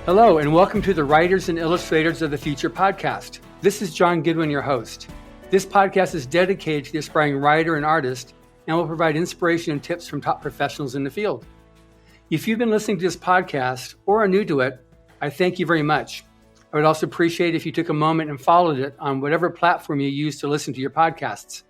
Hello, and welcome to the Writers and Illustrators of the Future podcast. This is John Goodwin, your host. This podcast is dedicated to the aspiring writer and artist and will provide inspiration and tips from top professionals in the field. If you've been listening to this podcast or are new to it, I thank you very much. I would also appreciate if you took a moment and followed it on whatever platform you use to listen to your podcasts.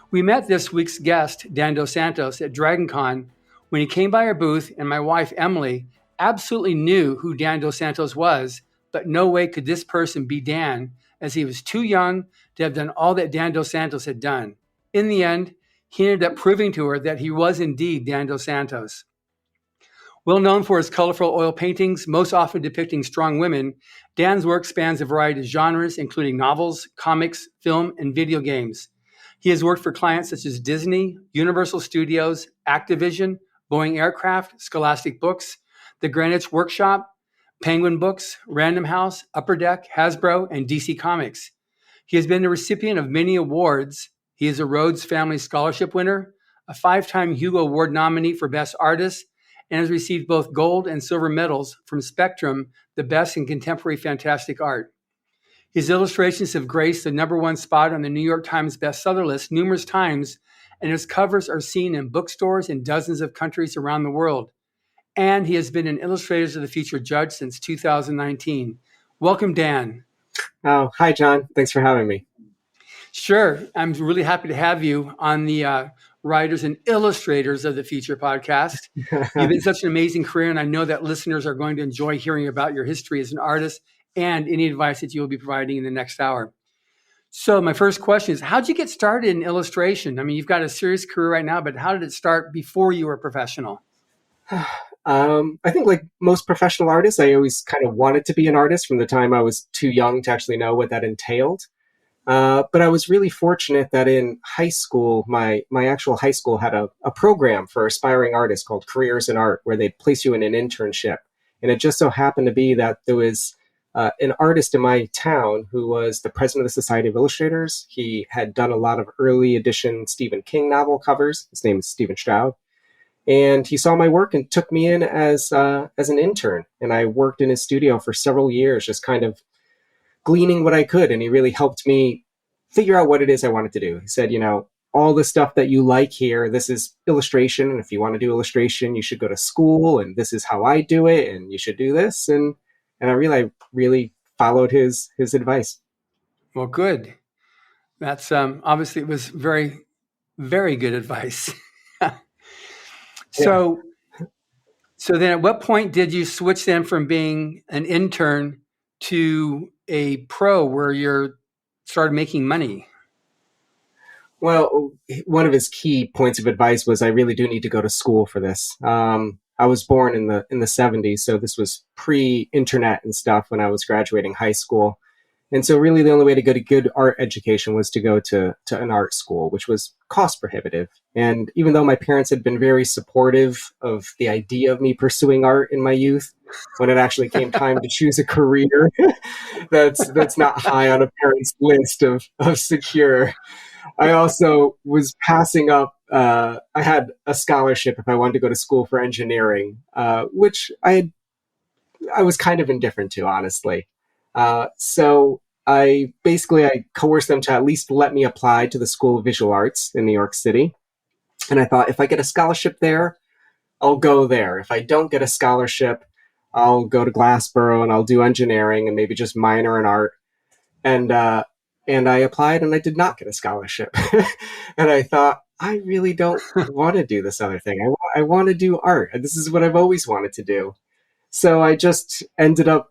We met this week's guest, Danielle Santos, at DragonCon when he came by our booth, and my wife, Emily, absolutely knew who Danielle Santos was, but no way could this person be Dan, as he was too young to have done all that Danielle Santos had done. In the end, he ended up proving to her that he was indeed Danielle Santos. Well known for his colorful oil paintings, most often depicting strong women, Dan's work spans a variety of genres, including novels, comics, film, and video games. He has worked for clients such as Disney, Universal Studios, Activision, Boeing Aircraft, Scholastic Books, The Greenwich Workshop, Penguin Books, Random House, Upper Deck, Hasbro, and DC Comics. He has been the recipient of many awards. He is a Rhodes Family Scholarship winner, a 5-time Hugo Award nominee for Best Artist, and has received both gold and silver medals from Spectrum, the best in contemporary fantastic art. His illustrations have graced the #1 spot on the New York Times bestseller list numerous times, and his covers are seen in bookstores in dozens of countries around the world. And he has been an Illustrators of the Future judge since 2019. Welcome, Dan. Oh, hi, John. Thanks for having me. Sure. I'm really happy to have you on the Writers and Illustrators of the Future podcast. You've been such an amazing career, and I know that listeners are going to enjoy hearing about your history as an artist and any advice that you will be providing in the next hour. So my first question is, how'd you get started in illustration? I mean, you've got a serious career right now, but how did it start before you were a professional? I think like most professional artists, I always kind of wanted to be an artist from the time I was too young to actually know what that entailed. But I was really fortunate that in high school, my actual high school had a program for aspiring artists called Careers in Art, where they'd place you in an internship. And it just so happened to be that there was an artist in my town who was the president of the Society of Illustrators. He had done a lot of early edition Stephen King novel covers. His name is Stephen Stroud. And he saw my work and took me in as an intern. And I worked in his studio for several years, just kind of gleaning what I could. And he really helped me figure out what it is I wanted to do. He said, all the stuff that you like here, this is illustration. And if you want to do illustration, you should go to school. And this is how I do it. And you should do this. And I really followed his advice. Well, good. That's obviously it was very, very good advice. So then at what point did you switch then from being an intern to a pro where you started making money? Well, one of his key points of advice was I really do need to go to school for this. I was born in the 70s, so this was pre-internet and stuff when I was graduating high school. And so really the only way to get a good art education was to go to an art school, which was cost prohibitive. And even though my parents had been very supportive of the idea of me pursuing art in my youth, when it actually came time to choose a career, that's not high on a parent's list of secure. I also was passing up, I had a scholarship if I wanted to go to school for engineering, which I was kind of indifferent to, honestly. So I coerced them to at least let me apply to the School of Visual Arts in New York City. And I thought, if I get a scholarship there, I'll go there. If I don't get a scholarship, I'll go to Glassboro and I'll do engineering and maybe just minor in art. And I applied and I did not get a scholarship. And I thought, I really don't want to do this other thing. I want to do art. This is what I've always wanted to do. So I just ended up,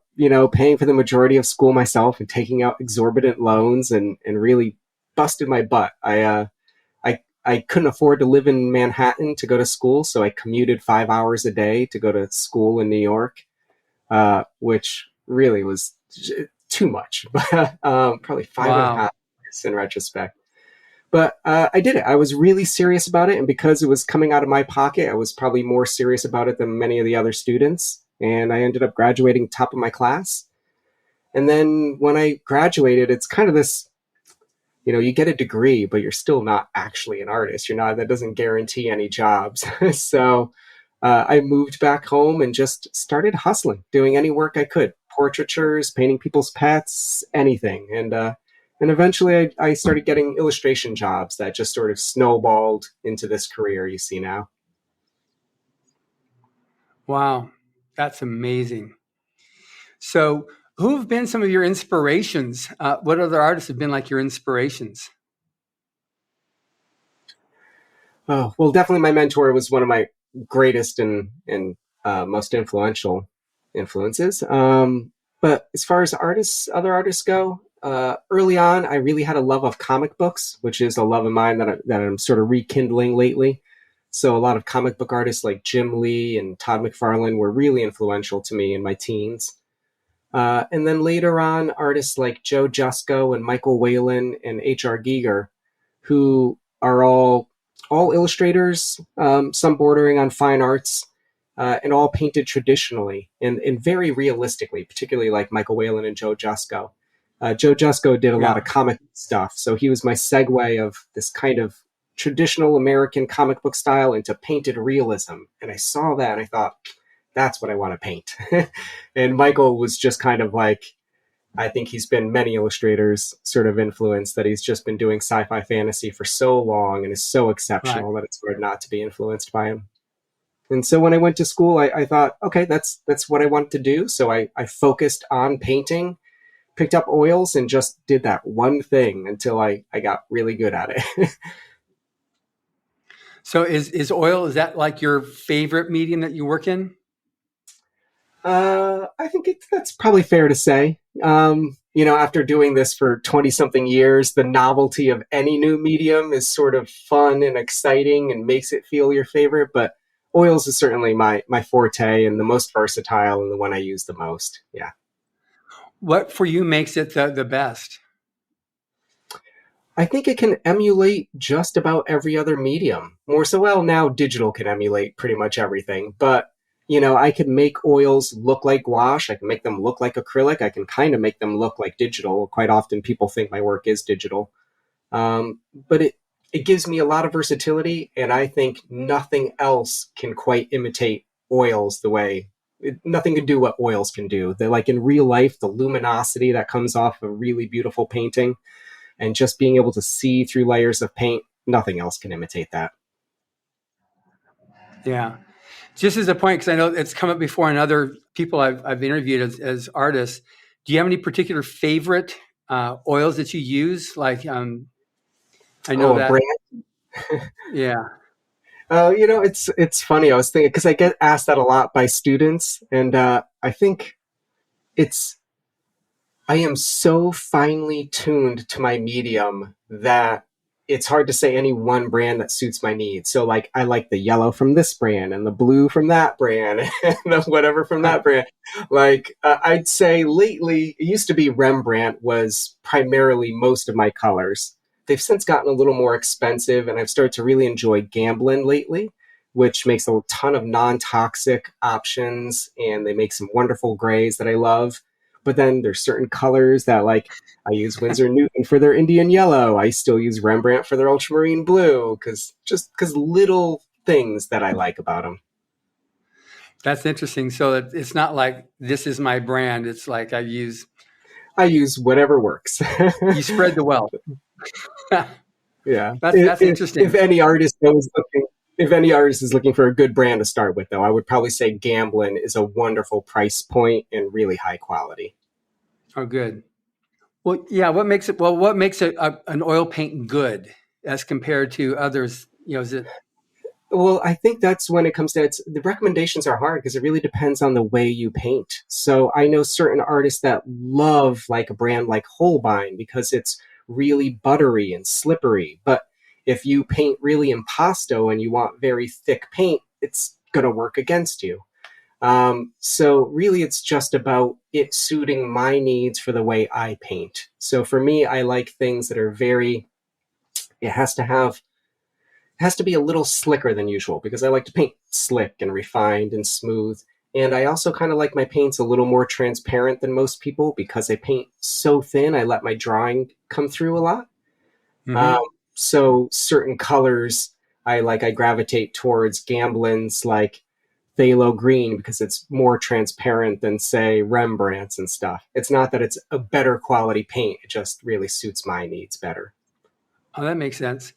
paying for the majority of school myself and taking out exorbitant loans and really busted my butt. I couldn't afford to live in Manhattan to go to school, so I commuted 5 hours a day to go to school in New York, which really was too much, probably 5.5 years in retrospect. But I did it. I was really serious about it, and because it was coming out of my pocket, I was probably more serious about it than many of the other students. And I ended up graduating top of my class. And then when I graduated, it's kind of this, you get a degree, but you're still not actually an artist. That doesn't guarantee any jobs. So I moved back home and just started hustling, doing any work I could, portraitures, painting people's pets, anything. And eventually I started getting illustration jobs that just sort of snowballed into this career you see now. Wow, that's amazing. So, who have been some of your inspirations? What other artists have been like your inspirations? Oh, well, definitely my mentor was one of my greatest and most influential influences. But as far as other artists go, early on, I really had a love of comic books, which is a love of mine that I'm sort of rekindling lately. So a lot of comic book artists like Jim Lee and Todd McFarlane were really influential to me in my teens. And then later on, artists like Joe Jusko and Michael Whalen and H.R. Giger, who are all illustrators, some bordering on fine arts, and all painted traditionally and very realistically, particularly like Michael Whalen and Joe Jusko. Joe Jusko did a lot of comic stuff, so he was my segue of this kind of traditional American comic book style into painted realism. And I saw that and I thought, that's what I want to paint. And Michael was just kind of like, I think he's been many illustrators sort of influenced, that he's just been doing sci-fi fantasy for so long and is so exceptional that it's hard not to be influenced by him. And so when I went to school, I thought, okay, that's what I want to do. So I focused on painting, picked up oils, and just did that one thing until I got really good at it. So is oil, is that like your favorite medium that you work in? I think that's probably fair to say. After doing this for 20 something years, the novelty of any new medium is sort of fun and exciting and makes it feel your favorite. But oils is certainly my forte and the most versatile and the one I use the most. Yeah. What for you makes it the best? I think it can emulate just about every other medium. More so, well, now digital can emulate pretty much everything. But, I can make oils look like gouache. I can make them look like acrylic. I can kind of make them look like digital. Quite often people think my work is digital. But it gives me a lot of versatility, and I think nothing else can quite imitate oils the way nothing can do what oils can do. They're like in real life, the luminosity that comes off a really beautiful painting and just being able to see through layers of paint, nothing else can imitate that. Yeah. Just as a point, because I know it's come up before in other people I've interviewed as artists, do you have any particular favorite oils that you use? Like, I know that. Brand? Yeah. It's funny. I was thinking, because I get asked that a lot by students, and I think I am so finely tuned to my medium that it's hard to say any one brand that suits my needs. So like, I like the yellow from this brand and the blue from that brand and the whatever from that brand. Like, I'd say lately, it used to be Rembrandt was primarily most of my colors. They've since gotten a little more expensive, and I've started to really enjoy Gamblin lately, which makes a ton of non-toxic options, and they make some wonderful grays that I love. But then there's certain colors that, like, I use Winsor Newton for their Indian yellow. I still use Rembrandt for their ultramarine blue, because little things that I like about them. That's interesting. So it's not like this is my brand. It's like I use whatever works. You spread the wealth. Yeah, that's interesting. If any artist is looking for a good brand to start with, though, I would probably say Gamblin is a wonderful price point and really high quality. Oh, good. Well, yeah. What makes an oil paint good as compared to others? Is it? Well, I think that's when it comes to the recommendations are hard because it really depends on the way you paint. So I know certain artists that love like a brand like Holbein because it's really buttery and slippery. But if you paint really impasto and you want very thick paint, it's going to work against you. So really it's just about it suiting my needs for the way I paint. So for me, I like things that are it has to be a little slicker than usual because I like to paint slick and refined and smooth. And I also kind of like my paints a little more transparent than most people because I paint so thin. I let my drawing come through a lot. Mm-hmm. So certain colors I gravitate towards Gamblin's, like phthalo green because it's more transparent than, say, Rembrandt's and stuff. It's not that it's a better quality paint. It just really suits my needs better. Oh, that makes sense.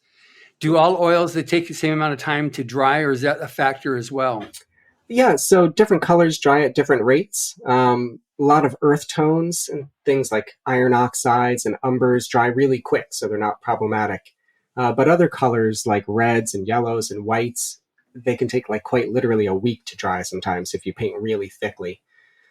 Do all oils that take the same amount of time to dry, or is that a factor as well? Yeah, so different colors dry at different rates. A lot of earth tones and things like iron oxides and umbers dry really quick, so they're not problematic. But other colors like reds and yellows and whites, they can take like quite literally a week to dry sometimes if you paint really thickly.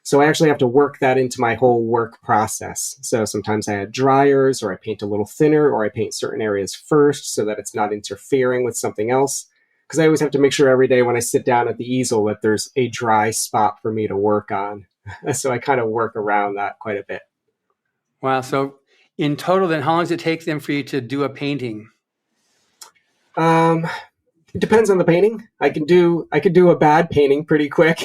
So I actually have to work that into my whole work process. So sometimes I add dryers, or I paint a little thinner, or I paint certain areas first so that it's not interfering with something else. Because I always have to make sure every day when I sit down at the easel that there's a dry spot for me to work on. So I kind of work around that quite a bit. Wow. So in total, then, how long does it take them for you to do a painting? It depends on the painting. I could do a bad painting pretty quick.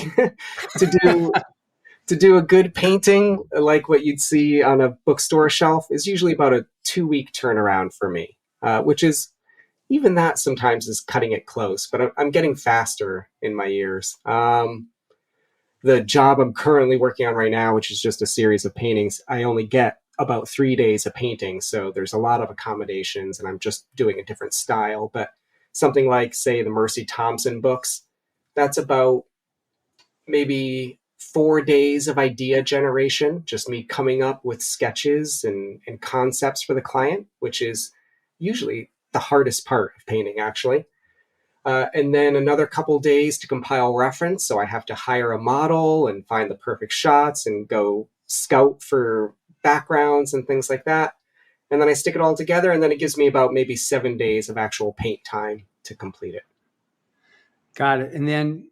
To do a good painting, like what you'd see on a bookstore shelf, is usually about a 2-week turnaround for me, which is, even that sometimes is cutting it close, but I'm getting faster in my years. The job I'm currently working on right now, which is just a series of paintings, I only get about 3 days of painting. So there's a lot of accommodations, and I'm just doing a different style. But something like, say, the Mercy Thompson books, that's about maybe 4 days of idea generation, just me coming up with sketches and concepts for the client, which is usually the hardest part of painting, actually. And then another couple days to compile reference. So I have to hire a model and find the perfect shots and go scout for backgrounds and things like that. And then I stick it all together, and then it gives me about maybe 7 days of actual paint time to complete it. Got it. And then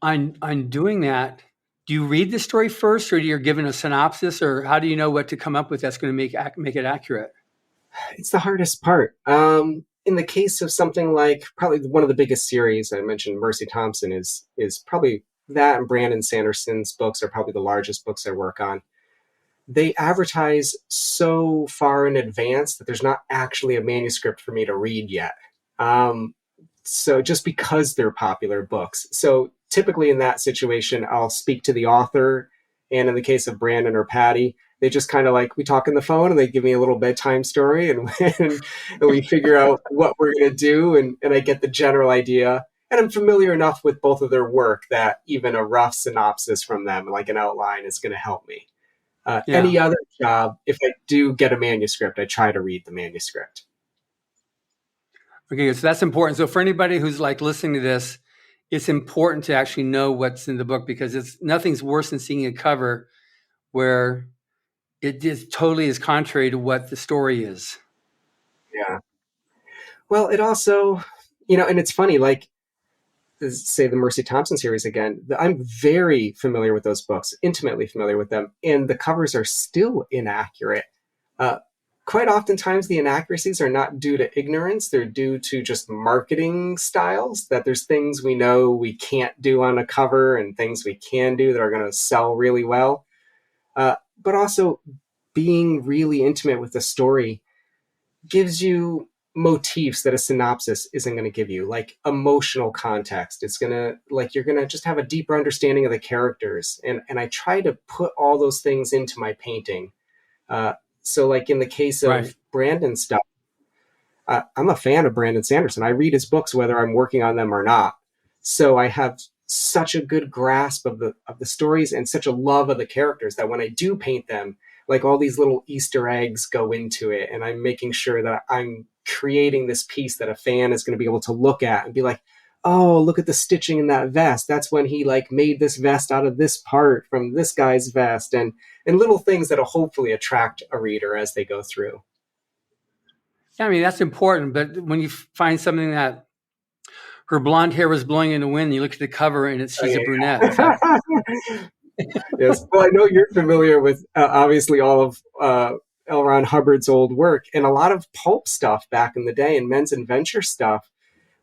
on doing that, do you read the story first, or you're given a synopsis, or how do you know what to come up with that's going to make it accurate? It's the hardest part. In the case of something like probably one of the biggest series I mentioned, Mercy Thompson, is probably that, and Brandon Sanderson's books are probably the largest books I work on. They advertise so far in advance that there's not actually a manuscript for me to read yet. So just because they're popular books. So typically in that situation, I'll speak to the author. And in the case of Brandon or Patty, they just kind of like, we talk on the phone and they give me a little bedtime story and we figure out what we're going to do. And I get the general idea. And I'm familiar enough with both of their work that even a rough synopsis from them, like an outline, is going to help me. Any other job, if I do get a manuscript, I try to read the manuscript. Okay, so that's important. So for anybody who's like listening to this, it's important to actually know what's in the book, because nothing's worse than seeing a cover where it just totally is contrary to what the story is. Yeah. Well, it also, and it's funny, like, say the Mercy Thompson series again, I'm very familiar with those books, intimately familiar with them, and the covers are still inaccurate. Quite oftentimes the inaccuracies are not due to ignorance, they're due to just marketing styles, that there's things we know we can't do on a cover and things we can do that are going to sell really well. But also being really intimate with the story gives you motifs that a synopsis isn't going to give you, like emotional context. It's going to, like, you're going to just have a deeper understanding of the characters. And I try to put all those things into my painting. So like in the case of Brandon stuff, I'm a fan of Brandon Sanderson. I read his books whether I'm working on them or not. So I have such a good grasp of the stories and such a love of the characters that when I do paint them, like, all these little Easter eggs go into it. And I'm making sure that I'm creating this piece that a fan is going to be able to look at and be like, oh, look at the stitching in that vest. That's when he like made this vest out of this part from this guy's vest, and little things that'll hopefully attract a reader as they go through. Yeah, I mean, that's important. But when you find something that her blonde hair was blowing in the wind, and you look at the cover and she's a brunette. Yes. Well, I know you're familiar with obviously all of L. Ron Hubbard's old work, and a lot of pulp stuff back in the day and Men's Adventure stuff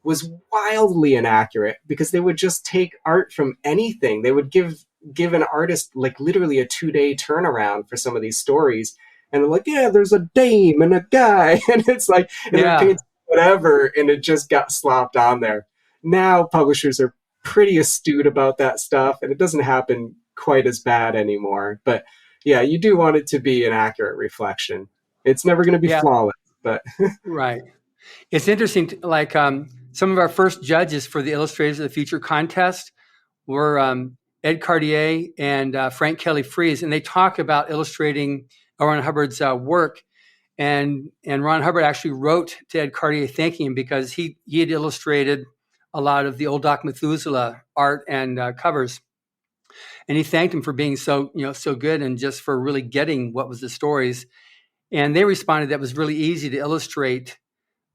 was wildly inaccurate because they would just take art from anything. They would give an artist like literally a 2-day turnaround for some of these stories. And they're like, yeah, there's a dame and a guy. And it's like, and they're painting whatever. And it just got slopped on there. Now publishers are pretty astute about that stuff, and it doesn't happen quite as bad anymore. But yeah, you do want it to be an accurate reflection. It's never going to be Yeah, flawless, but right. It's interesting, like some of our first judges for the Illustrators of the Future contest were Ed Cartier and Frank Kelly Freas, and they talk about illustrating Ron Hubbard's work. And Ron Hubbard actually wrote to Ed Cartier thanking him because he had illustrated a lot of the old Doc Methuselah art and covers, and he thanked him for being so good and just for really getting what was the stories. And they responded that it was really easy to illustrate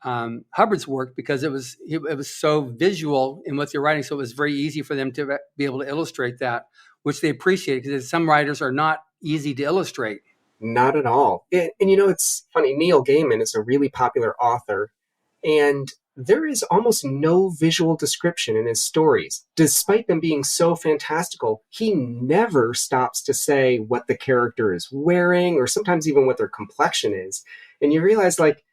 Hubbard's work because it was so visual in what they're writing, so it was very easy for them to be able to illustrate that, which they appreciate because some writers are not easy to illustrate. not at all. And it's funny, Neil Gaiman is a really popular author, and there is almost no visual description in his stories. Despite them being so fantastical, he never stops to say what the character is wearing or sometimes even what their complexion is. And you realize, like,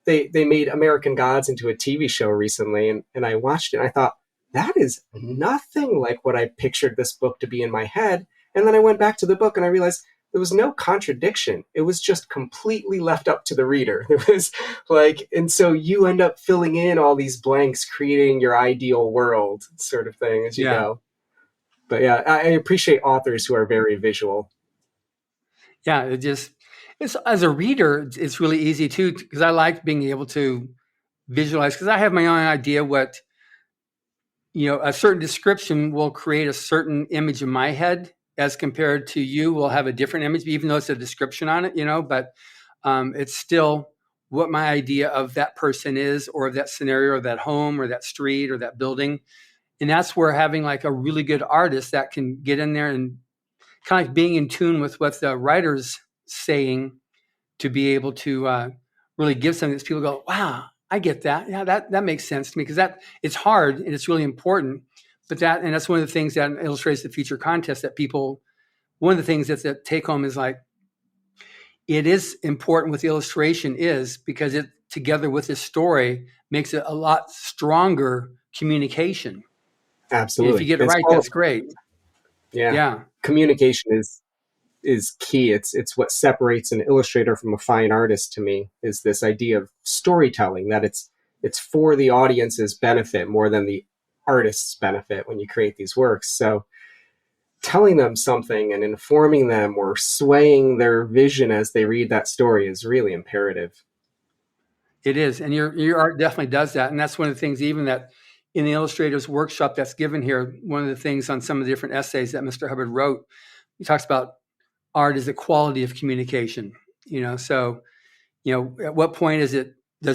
they made American Gods into a TV show recently, and I watched it and I thought, that is nothing like what I pictured this book to be in my head. And then I went back to the book and I realized there was no contradiction. It was just completely left up to the reader. It was like, and so you end up filling in all these blanks, creating your ideal world sort of thing as you go. But yeah, I appreciate authors who are very visual. Yeah, it's as a reader, it's really easy too, because I like being able to visualize, because I have my own idea what, a certain description will create a certain image in my head as compared to you will have a different image, even though it's a description on it, but it's still what my idea of that person is, or of that scenario, or that home, or that street, or that building. And that's where having like a really good artist that can get in there and kind of like being in tune with what the writer's saying to be able to really give something that people go, wow, I get that. Yeah, that makes sense to me, because it's hard and it's really important. But that's one of the things that illustrates the future contest that people, one of the things that's a take home is like, it is important with the illustration is because it together with the story makes it a lot stronger communication. Absolutely. And if you get it right, that's great. Yeah. Communication is key. It's what separates an illustrator from a fine artist to me, is this idea of storytelling, that it's for the audience's benefit more than the artist's benefit when you create these works. So telling them something and informing them or swaying their vision as they read that story is really imperative. It is. And your art definitely does that. And that's one of the things, even that in the illustrators workshop that's given here, one of the things on some of the different essays that Mr. Hubbard wrote, he talks about art is the quality of communication, so, at what point does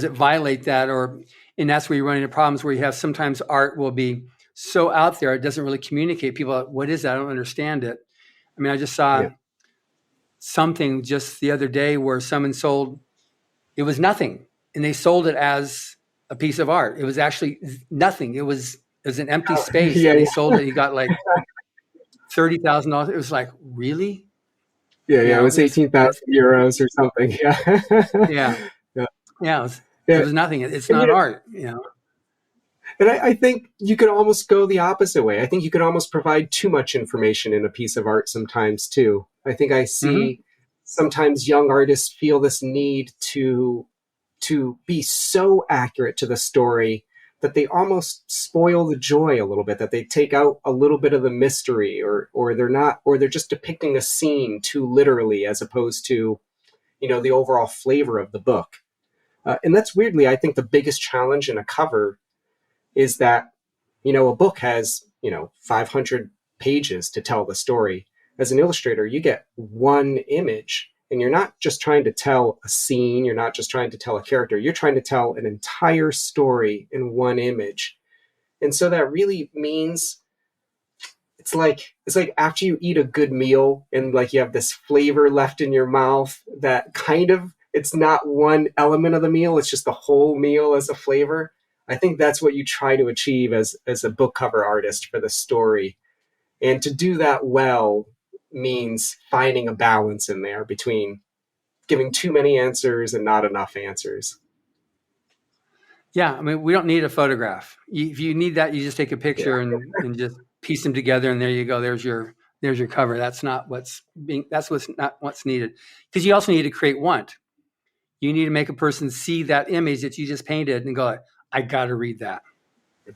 it violate that? And that's where you run into problems where you have sometimes art will be so out there, it doesn't really communicate. People are, what is that? I don't understand it. I mean, I just saw something just the other day where someone sold, it was nothing. And they sold it as a piece of art. It was actually nothing. It was an empty space. And they sold it. He got like $30,000. It was like, really? Yeah, it was 18,000 euros or something. It was nothing. It's not art, And I think you could almost go the opposite way. I think you could almost provide too much information in a piece of art sometimes too. I think I see sometimes young artists feel this need to be so accurate to the story that they almost spoil the joy a little bit, that they take out a little bit of the mystery, or they're just depicting a scene too literally as opposed to, the overall flavor of the book. And that's weirdly, I think, the biggest challenge in a cover is that, a book has, 500 pages to tell the story. As an illustrator, you get one image, and you're not just trying to tell a scene, you're not just trying to tell a character, you're trying to tell an entire story in one image. And so that really means it's like after you eat a good meal and like you have this flavor left in your mouth that kind of, it's not one element of the meal, it's just the whole meal as a flavor. I think that's what you try to achieve as a book cover artist for the story. And to do that well means finding a balance in there between giving too many answers and not enough answers. Yeah, I mean, we don't need a photograph. If you need that, you just take a Yeah. picture and just piece them together, and there you go. There's your cover. That's not what's needed, because you also need to create want. You need to make a person see that image that you just painted and go, I got to read that.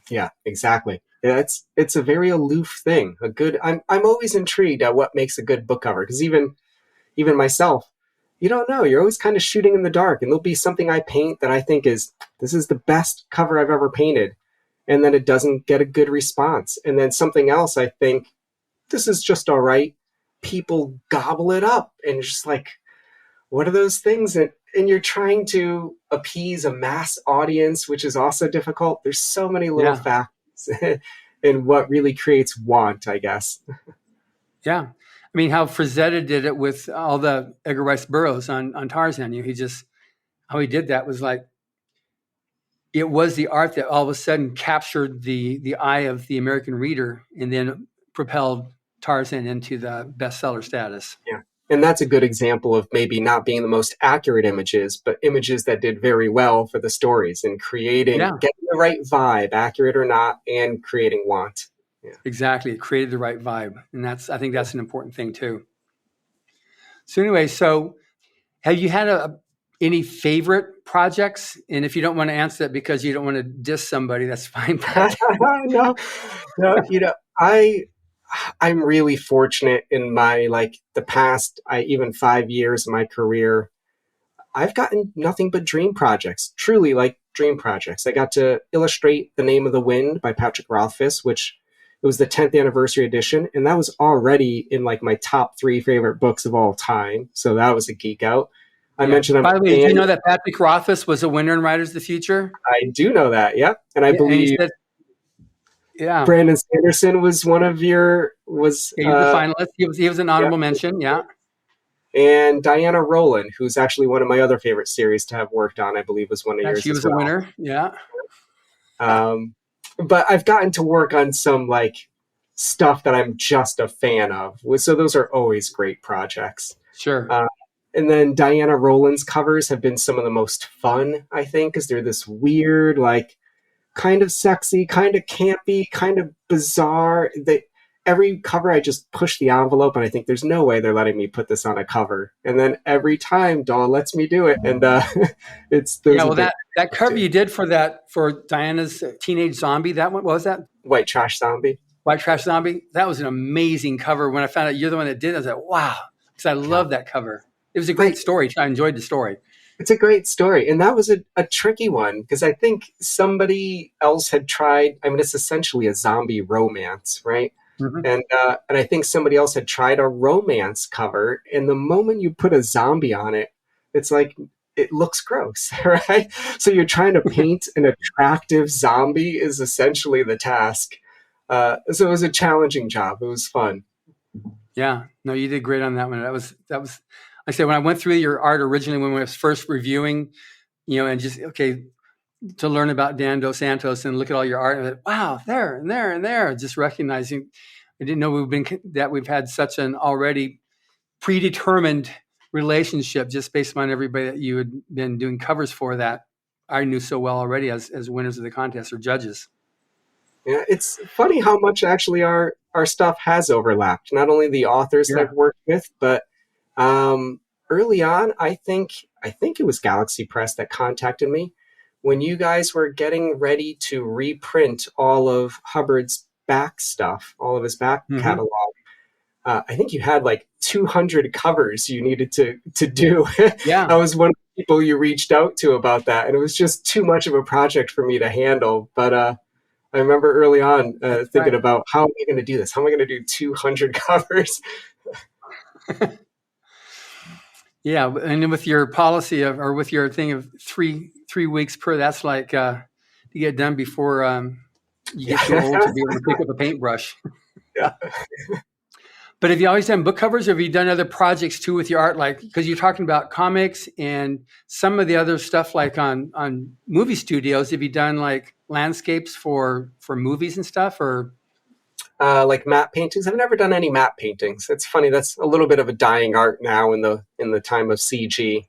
Yeah, exactly. Yeah, it's a very aloof thing. I'm always intrigued at what makes a good book cover, because even myself, you don't know. You're always kind of shooting in the dark, and there'll be something I paint that I think this is the best cover I've ever painted, and then it doesn't get a good response. And then something else I think, this is just all right. People gobble it up, and it's just like, what are those things? And you're trying to appease a mass audience, which is also difficult. There's so many little facts in what really creates want, I guess. Yeah. I mean, how Frazetta did it with all the Edgar Rice Burroughs on Tarzan. How he did that was like, it was the art that all of a sudden captured the eye of the American reader and then propelled Tarzan into the bestseller status. Yeah. And that's a good example of maybe not being the most accurate images, but images that did very well for the stories and getting the right vibe, accurate or not, and creating want. Yeah. Exactly. It created the right vibe. And I think that's an important thing too. So anyway, have you had any favorite projects? And if you don't want to answer that because you don't want to diss somebody, that's fine. No, I'm really fortunate in my, the past, even 5 years of my career, I've gotten nothing but dream projects, truly dream projects. I got to illustrate The Name of the Wind by Patrick Rothfuss, which it was the 10th anniversary edition. And that was already in my top 3 favorite books of all time. So that was a geek out. I mentioned, by the way, did you know that Patrick Rothfuss was a winner in Writers of the Future? I do know that. Yeah. And I believe Brandon Sanderson was one of he was a finalist. He was an honorable mention. Yeah. And Diana Rowland, who's actually one of my other favorite series to have worked on, I believe was one of yours. She was a winner. Yeah. But I've gotten to work on some stuff that I'm just a fan of. So those are always great projects. Sure. And then Diana Rowland's covers have been some of the most fun, I think, because they're this weird, kind of sexy, kind of campy, kind of bizarre. Every cover, I just push the envelope, and I think there's no way they're letting me put this on a cover. And then every time, Dawn lets me do it, and it's that cover you did for Diana's Teenage Zombie. That one, what was that? White Trash Zombie. White Trash Zombie. That was an amazing cover. When I found out you're the one that did it, I was like, wow, because I love that cover. It was a great story. I enjoyed the story. It's a great story. And that was a tricky one because I think somebody else had tried. I mean, it's essentially a zombie romance, right? Mm-hmm. And I think somebody else had tried a romance cover. And the moment you put a zombie on it, it's it looks gross, right? So you're trying to paint an attractive zombie is essentially the task. So it was a challenging job. It was fun. Yeah. No, you did great on that one. That was. I said, when I went through your art originally, when I was first reviewing, and just, to learn about Dan Dos Santos and look at all your art, and like, wow, there and there and there, just recognizing, I didn't know we've had such an already predetermined relationship just based on everybody that you had been doing covers for that I knew so well already as winners of the contest or judges. Yeah, it's funny how much actually our stuff has overlapped. Not only the authors that I've worked with, but early on, I think it was Galaxy Press that contacted me when you guys were getting ready to reprint all of Hubbard's back stuff, all of his back catalog. I think you had 200 covers you needed to do. Yeah. I was one of the people you reached out to about that, and it was just too much of a project for me to handle. But I remember early on thinking about, how am I going to do this? How am I going to do 200 covers? Yeah, and with your policy or with your thing of three weeks per, that's to get done before you get too old to be able to pick up a paintbrush. Yeah. But have you always done book covers, or have you done other projects too with your art? Because you're talking about comics and some of the other stuff on movie studios. Have you done landscapes for movies and stuff, or? Matte paintings. I've never done any matte paintings. It's funny. That's a little bit of a dying art now in the time of CG.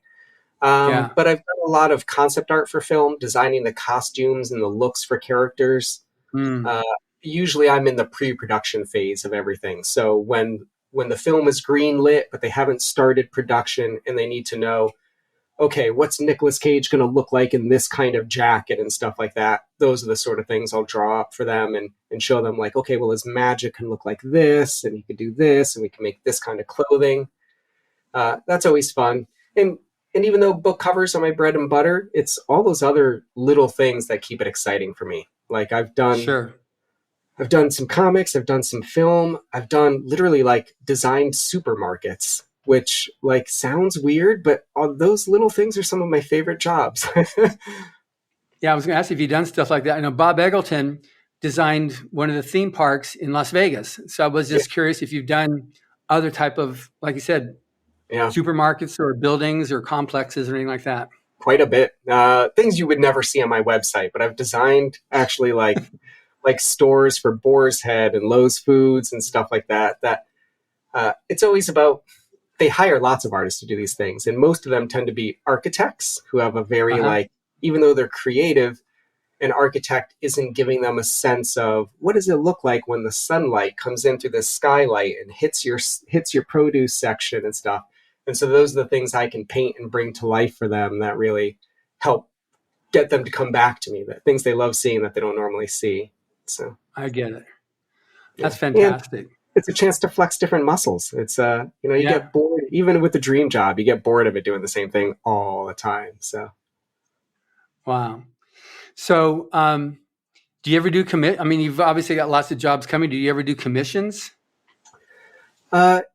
Yeah. But I've done a lot of concept art for film, designing the costumes and the looks for characters. Mm. Uh, Usually I'm in the pre-production phase of everything. So when the film is green lit, but they haven't started production and they need to know, okay, what's Nicolas Cage going to look like in this kind of jacket and stuff like that. Those are the sort of things I'll draw up for them and show them like, okay, well, his magic can look like this and he could do this and we can make this kind of clothing. That's always fun. And even though book covers are my bread and butter, it's all those other little things that keep it exciting for me. Like Sure. I've done some comics, I've done some film, I've done literally like designed supermarkets, which like sounds weird, but all those little things are some of my favorite jobs. Yeah, I was going to ask you if you've done stuff like that. I know Bob Eggleton designed one of the theme parks in Las Vegas. So I was just curious if you've done other type of, like you said, Yeah, supermarkets or buildings or complexes or anything like that. quite a bit. Things you would never see on my website, but I've designed actually like stores for Boar's Head and Lowe's Foods and stuff like that. It's always about, they hire lots of artists to do these things. And most of them tend to be architects who have a very like, even though they're creative, an architect isn't giving them a sense of what does it look like when the sunlight comes in through the skylight and hits your produce section and stuff. And so those are the things I can paint and bring to life for them that really help get them to come back to me, that things they love seeing that they don't normally see. So I get it. That's yeah. fantastic. And it's a chance to flex different muscles. It's you get bored, even with the dream job, you get bored of it doing the same thing all the time. So Wow. So do you ever do I mean, you've obviously got lots of jobs coming. Do you ever do commissions?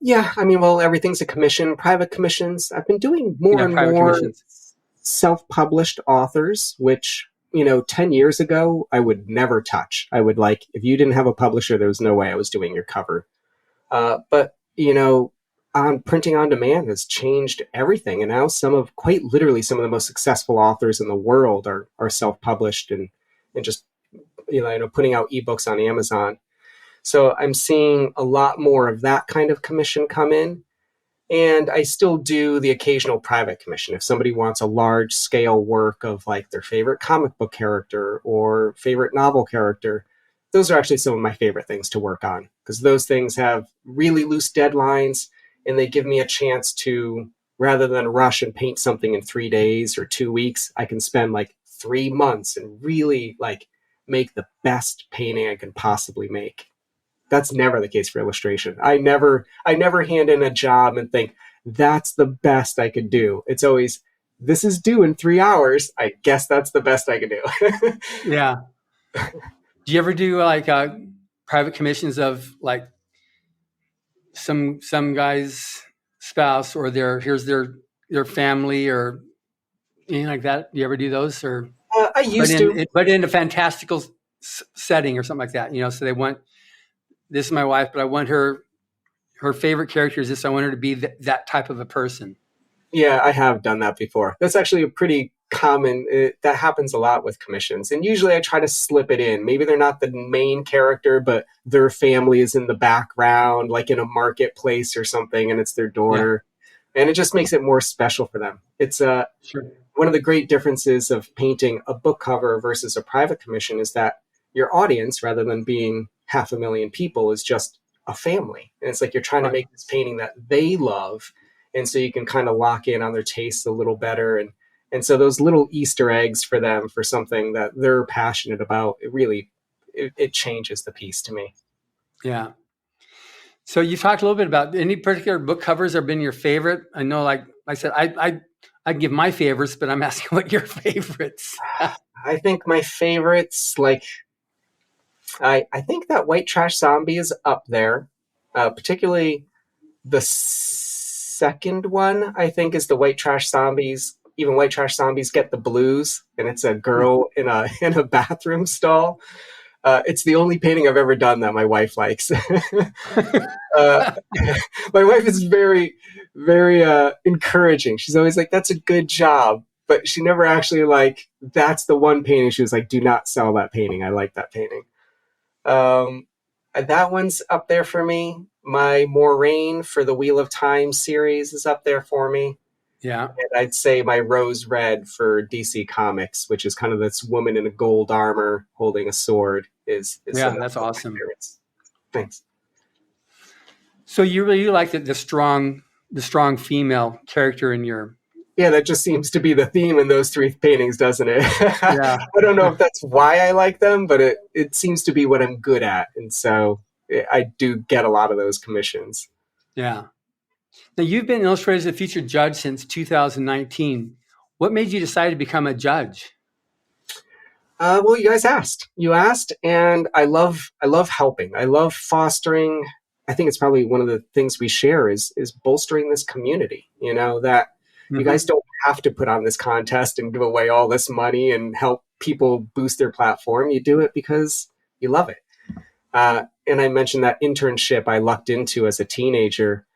yeah, I mean, well, everything's a commission, private commissions. I've been doing more and more self-published authors, which, 10 years ago, I would never touch. I would if you didn't have a publisher, there was no way I was doing your cover. But, on printing on demand has changed everything. And now quite literally some of the most successful authors in the world are self-published and just, putting out ebooks on Amazon. So I'm seeing a lot more of that kind of commission come in. And I still do the occasional private commission. If somebody wants a large scale work of like their favorite comic book character or favorite novel character, those are actually some of my favorite things to work on because those things have really loose deadlines and they give me a chance to, rather than rush and paint something in 3 days or 2 weeks, I can spend like 3 months and really like make the best painting I can possibly make. That's never the case for illustration. I never hand in a job and think that's the best I could do. It's always, this is due in 3 hours. I guess that's the best I could do. Yeah. Do you ever do like private commissions of like some guy's spouse or here's their family or anything like that? Do you ever do those or? I used to, but in a fantastical setting or something like that, so they want, this is my wife, but I want her favorite character is this. I want her to be that type of a person. Yeah, I have done that before. That's actually a pretty common, that happens a lot with commissions. And usually I try to slip it in. Maybe they're not the main character, but their family is in the background, like in a marketplace or something, and it's their daughter. Yeah. And it just makes it more special for them. It's sure. One of the great differences of painting a book cover versus a private commission is that your audience, rather than being 500,000 people, is just a family. And it's like you're trying to make this painting that they love. And so you can kind of lock in on their tastes a little better. And so those little Easter eggs for them for something that they're passionate about, it changes the piece to me. Yeah. So you talked a little bit about any particular book covers have been your favorite. I know, like I said, I give my favorites, but I'm asking what your favorites. I think my favorites, I think that White Trash Zombie is up there, particularly the second one, I think, is the White Trash Zombies. Even White Trash Zombies Get the Blues, and it's a girl in a bathroom stall. It's the only painting I've ever done that my wife likes. My wife is very, very encouraging. She's always like, that's a good job. But she never actually that's the one painting. She was like, do not sell that painting. I like that painting. That one's up there for me. My Moraine for the Wheel of Time series is up there for me. Yeah. And I'd say my rose red for DC Comics, which is kind of this woman in a gold armor holding a sword, is Yeah, another that's one of my awesome. favorites. Thanks. So you really like the strong female character in your. Yeah, that just seems to be the theme in those three paintings, doesn't it? Yeah. I don't know if that's why I like them, but it seems to be what I'm good at. And so I do get a lot of those commissions. Yeah. Now, you've been Illustrators of the Future judge since 2019. What made you decide to become a judge? Well, you guys asked. You asked, and I love helping. I love fostering. I think it's probably one of the things we share is bolstering this community. You know, that you guys don't have to put on this contest and give away all this money and help people boost their platform. You do it because you love it. And I mentioned that internship I lucked into as a teenager.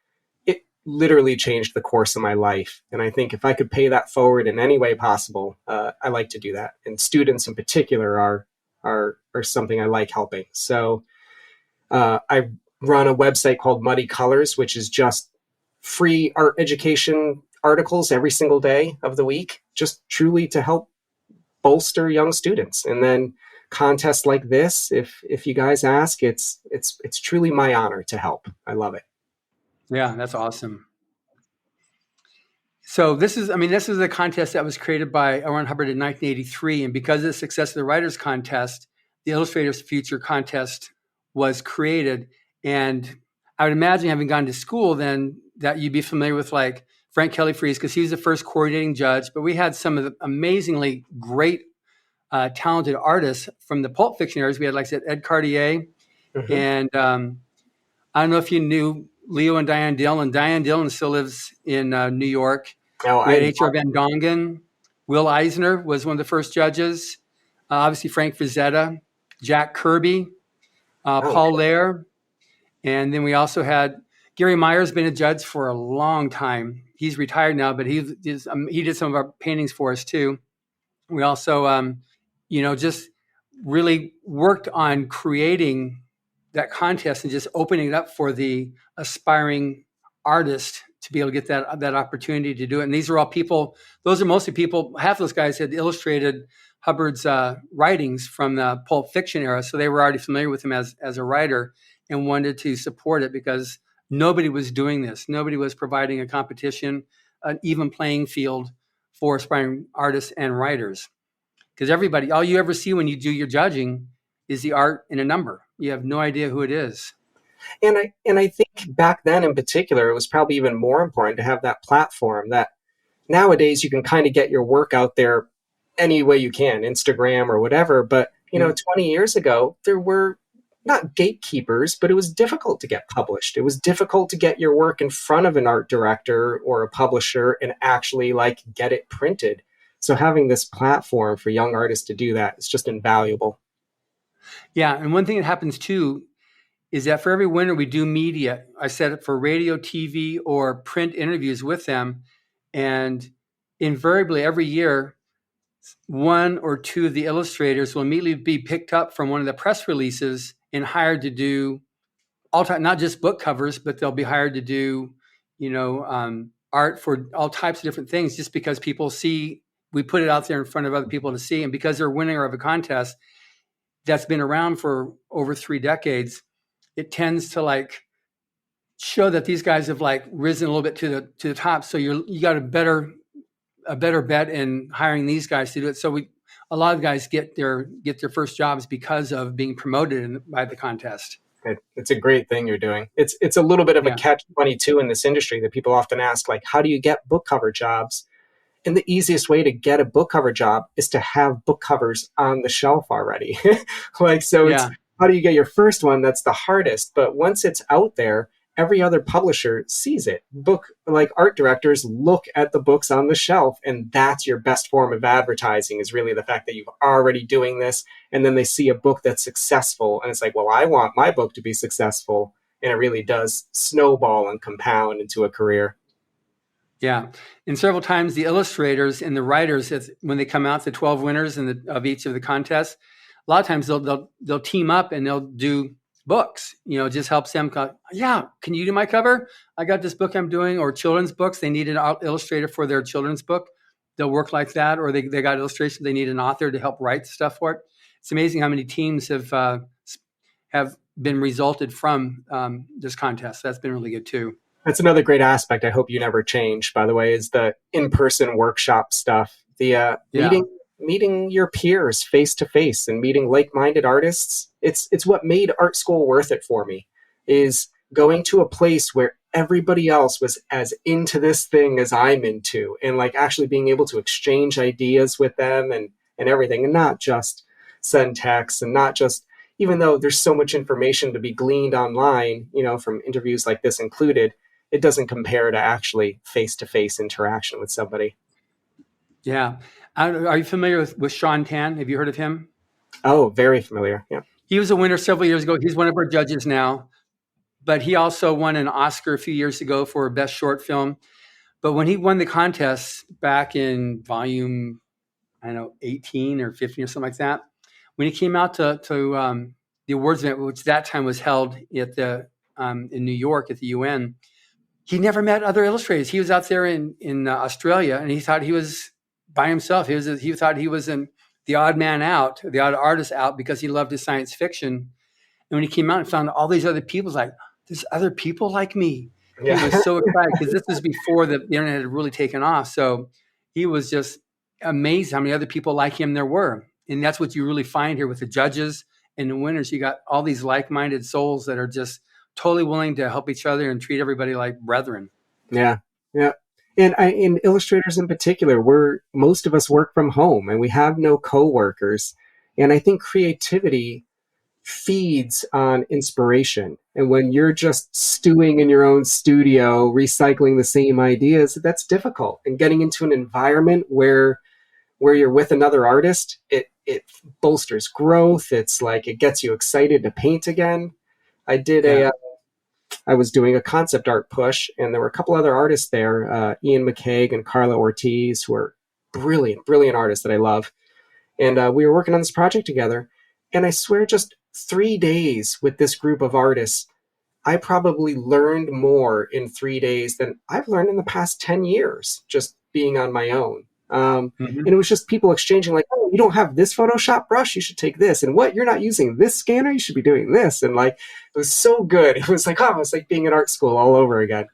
It literally changed the course of my life. And I think if I could pay that forward in any way possible, I like to do that. And students in particular are something I like helping. So I run a website called Muddy Colors, which is just free art education articles every single day of the week, just truly to help bolster young students. And then contests like this, if you guys ask, it's truly my honor to help. I love it. Yeah, that's awesome. So this is a contest that was created by L. Ron Hubbard in 1983, and because of the success of the Writers Contest, the Illustrators Future Contest was created. And I would imagine, having gone to school then, that you'd be familiar with like Frank Kelly Freas, because he was the first coordinating judge. But we had some of the amazingly great, talented artists from the pulp fiction eras. We had, like I said, Ed Cartier, and I don't know if you knew Leo and Diane Dillon. Diane Dillon still lives in New York. We had H.R. Van Dongen. Will Eisner was one of the first judges. Obviously, Frank Frazetta, Jack Kirby, Paul Lair. And then we also had Gary Meyer's been a judge for a long time. He's retired now, but he did some of our paintings for us too. We also, just really worked on creating that contest and just opening it up for the aspiring artist to be able to get that opportunity to do it. And these are all people, those are mostly people, half of those guys had illustrated Hubbard's writings from the pulp fiction era. So they were already familiar with him as a writer and wanted to support it because nobody was doing this. Nobody was providing a competition, an even playing field for aspiring artists and writers. Because everybody, all you ever see when you do your judging is the art in a number. You have no idea who it is. And I think back then in particular, it was probably even more important to have that platform that nowadays you can kind of get your work out there any way you can, Instagram or whatever. But, 20 years ago, there were not gatekeepers, but it was difficult to get published. It was difficult to get your work in front of an art director or a publisher and actually get it printed. So having this platform for young artists to do that is just invaluable. Yeah. And one thing that happens too is that for every winner we do media. I set it for radio, TV, or print interviews with them. And invariably every year, one or two of the illustrators will immediately be picked up from one of the press releases and hired to do all time, not just book covers, but they'll be hired to do, art for all types of different things, just because people see, we put it out there in front of other people to see. And because they're a winner of a contest that's been around for over 3 decades, it tends to show that these guys have risen a little bit to the top. So you got a better bet in hiring these guys to do it. So a lot of guys get their first jobs because of being promoted by the contest. It's a great thing you're doing. It's a little bit of a catch-22 in this industry that people often ask, how do you get book cover jobs? And the easiest way to get a book cover job is to have book covers on the shelf already. It's how do you get your first one? That's the hardest. But once it's out there, every other publisher sees it. Art directors look at the books on the shelf, and that's your best form of advertising, is really the fact that you've already doing this. And then they see a book that's successful, and it's well, I want my book to be successful. And it really does snowball and compound into a career. Yeah. And several times the illustrators and the writers, when they come out, the 12 winners of each of the contests, a lot of times they'll team up and they'll do books, just helps them go, yeah, can you do my cover? I got this book I'm doing, or children's books. They need an illustrator for their children's book. They'll work like that, or they got illustrations. They need an author to help write stuff for it. It's amazing how many teams have been resulted from this contest. That's been really good too. That's another great aspect. I hope you never change, by the way, is the in-person workshop stuff. The meeting your peers face to face and meeting like-minded artists. It's what made art school worth it for me, is going to a place where everybody else was as into this thing as I'm into, and like actually being able to exchange ideas with them and everything, and not just send texts, and not just, even though there's so much information to be gleaned online, from interviews like this included, it doesn't compare to actually face-to-face interaction with somebody. Yeah. Are you familiar with Sean Tan? Have you heard of him? Oh, very familiar. Yeah. He was a winner several years ago. He's one of our judges now, but he also won an Oscar a few years ago for Best Short Film. But when he won the contest back in volume, 18 or 15 or something like that, when he came out to the awards event, which that time was held at in New York at the UN, he never met other illustrators. He was out there in Australia, and he thought he was by himself. He thought he was the odd man out, the odd artist out, because he loved his science fiction. And when he came out and found all these other people, like, there's other people like me. Yeah. He was so excited, because this was before the internet had really taken off. So he was just amazed how many other people like him there were. And that's what you really find here with the judges and the winners. You got all these like-minded souls that are just totally willing to help each other and treat everybody like brethren. Yeah. Yeah. And in illustrators in particular, most of us work from home and we have no coworkers. And I think creativity feeds on inspiration. And when you're just stewing in your own studio, recycling the same ideas, that's difficult. And getting into an environment where you're with another artist, it bolsters growth. It's like, it gets you excited to paint again. I was doing a concept art push, and there were a couple other artists there, Ian McCaig and Carla Ortiz, who are brilliant artists that I love. And we were working on this project together. And I swear, just 3 days with this group of artists, I probably learned more in 3 days than I've learned in the past 10 years, just being on my own. And it was just people exchanging like, oh, you don't have this Photoshop brush, you should take this. And what, you're not using this scanner, you should be doing this. And like, it was so good. It was like, oh, it's like being in art school all over again.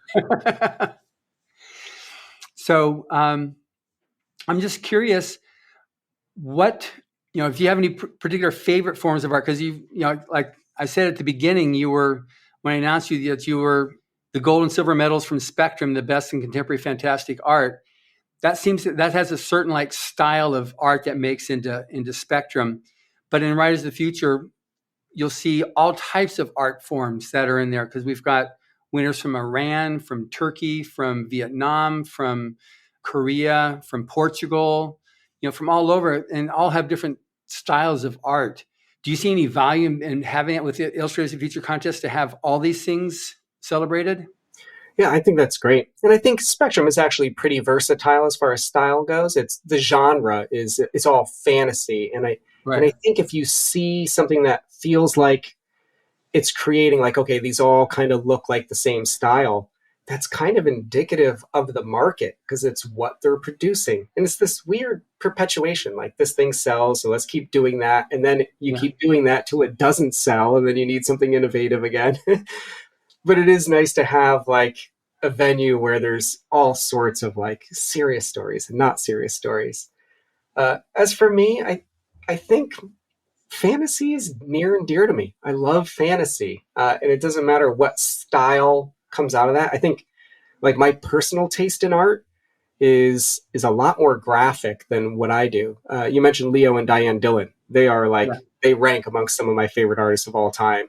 So I'm just curious, what, if you have any particular favorite forms of art, because like I said at the beginning, when I announced you that you were the gold and silver medals from Spectrum, the best in contemporary fantastic art. That has a certain like style of art that makes into Spectrum. But in Writers of the Future, you'll see all types of art forms that are in there, because we've got winners from Iran, from Turkey, from Vietnam, from Korea, from Portugal, from all over, and all have different styles of art. Do you see any value in having it with the Illustrators of the Future contest to have all these things celebrated? Yeah, I think that's great. And I think Spectrum is actually pretty versatile as far as style goes. The genre it's all fantasy. And I think if you see something that feels like it's creating like, okay, these all kind of look like the same style, that's kind of indicative of the market, because it's what they're producing. And it's this weird perpetuation, like this thing sells, so let's keep doing that. And then you keep doing that till it doesn't sell, and then you need something innovative again. But it is nice to have like a venue where there's all sorts of like serious stories and not serious stories. As for me, I think fantasy is near and dear to me. I love fantasy. And it doesn't matter what style comes out of that. I think like my personal taste in art is a lot more graphic than what I do. You mentioned Leo and Diane Dillon. They are like, they rank amongst some of my favorite artists of all time,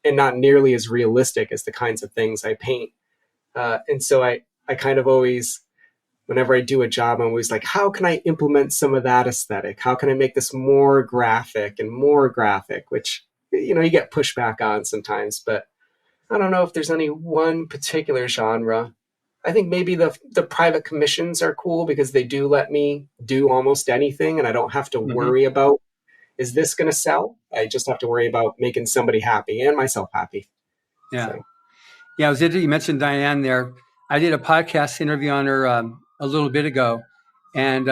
and not nearly as realistic as the kinds of things I paint. And so I kind of always, whenever I do a job, I'm always like, how can I implement some of that aesthetic? How can I make this more graphic, which, you get pushback on sometimes, but I don't know if there's any one particular genre. I think maybe the private commissions are cool because they do let me do almost anything, and I don't have to worry about, is this going to sell? I just have to worry about making somebody happy and myself happy. Yeah. So. Yeah, I was interested. You mentioned Diane there. I did a podcast interview on her a little bit ago, and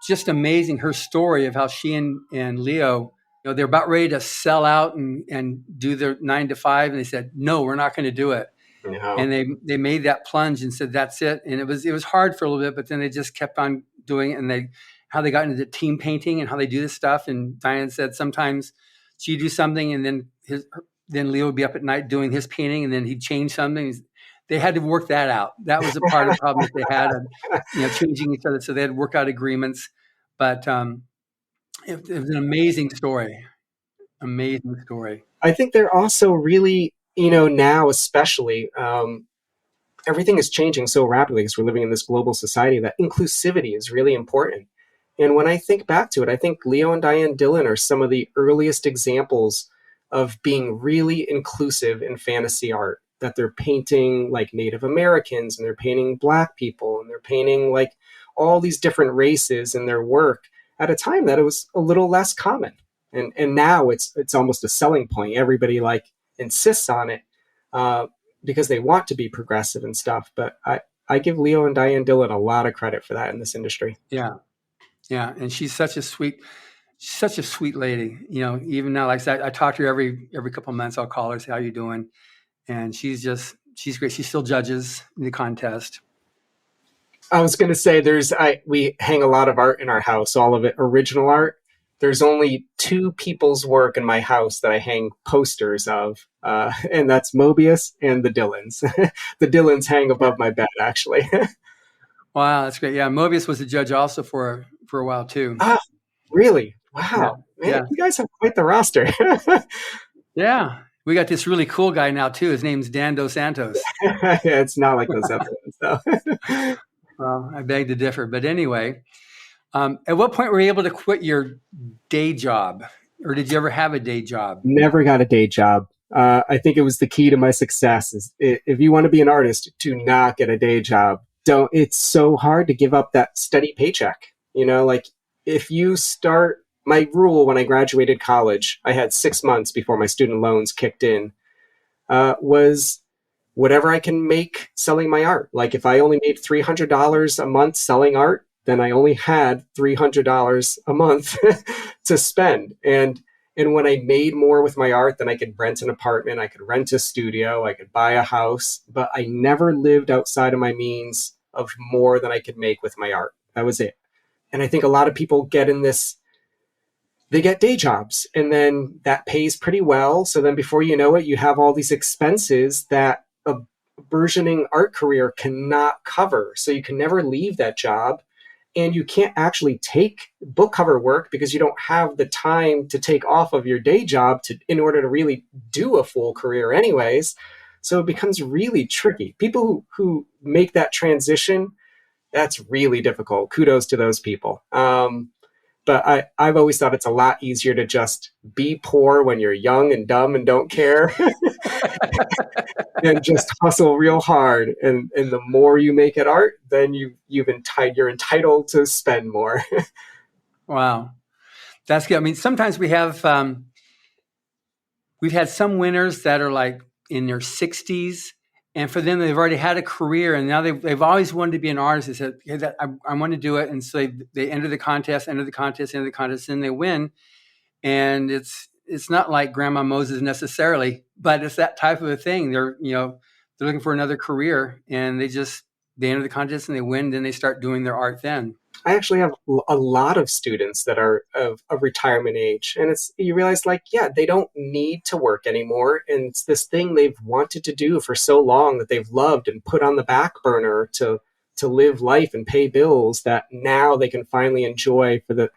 just amazing her story of how she and Leo, they're about ready to sell out and do their 9 to 5, and they said, no, we're not going to do it. No. And they made that plunge and said, that's it. And it was hard for a little bit, but then they just kept on doing it. And how they got into team painting and how they do this stuff. And Diane said sometimes she'd do something and then Leo would be up at night doing his painting, and then he'd change something. They had to work that out. That was a part of the problem that they had, changing each other. So they had to work out agreements. But it was an amazing story. Amazing story. I think they're also really, now especially, everything is changing so rapidly because we're living in this global society that inclusivity is really important. And when I think back to it, I think Leo and Diane Dillon are some of the earliest examples of being really inclusive in fantasy art, that they're painting like Native Americans and they're painting Black people and they're painting like all these different races in their work at a time that it was a little less common. And now it's almost a selling point. Everybody like insists on it because they want to be progressive and stuff. But I give Leo and Diane Dillon a lot of credit for that in this industry. Yeah. Yeah. And she's such a sweet lady. Even now, like I said, I talk to her every couple of months. I'll call her, say, how you doing? And she's great. She still judges the contest. I was going to say we hang a lot of art in our house, all of it original art. There's only 2 people's work in my house that I hang posters of, and that's Mobius and the Dillons. The Dillons hang above my bed, actually. Wow, that's great. Yeah, Mobius was a judge also for a while too. Ah, really? Wow. Yeah. Man, you guys have quite the roster. Yeah. We got this really cool guy now too. His name's Danielle Santos. Yeah, it's not like those other ones, though. Well, I beg to differ. But anyway, at what point were you able to quit your day job? Or did you ever have a day job? Never got a day job. I think it was the key to my success. If you want to be an artist, to not get a day job. It's so hard to give up that steady paycheck. Like if you start, my rule when I graduated college, I had 6 months before my student loans kicked in, was whatever I can make selling my art. Like if I only made $300 a month selling art, then I only had $300 a month to spend. And when I made more with my art, then I could rent an apartment, I could rent a studio, I could buy a house, but I never lived outside of my means of more than I could make with my art. That was it. And I think a lot of people get in this, they get day jobs and then that pays pretty well. So then before you know it, you have all these expenses that a burgeoning art career cannot cover. So you can never leave that job. And you can't actually take book cover work because you don't have the time to take off of your day job in order to really do a full career anyways. So it becomes really tricky. People who make that transition, that's really difficult. Kudos to those people. But I've always thought it's a lot easier to just be poor when you're young and dumb and don't care and just hustle real hard. And the more you make at art, then you're entitled to spend more. Wow. That's good. I mean, sometimes we've had some winners that are like in their 60s. And for them, they've already had a career, and now they've always wanted to be an artist. They said, hey, I want to do it. And so they enter the contest, and they win. And it's not like Grandma Moses necessarily, but it's that type of a thing. They're looking for another career, and they enter the contest and they win. Then they start doing their art then. I actually have a lot of students that are of retirement age, and you realize they don't need to work anymore. And it's this thing they've wanted to do for so long that they've loved and put on the back burner to live life and pay bills, that now they can finally enjoy for the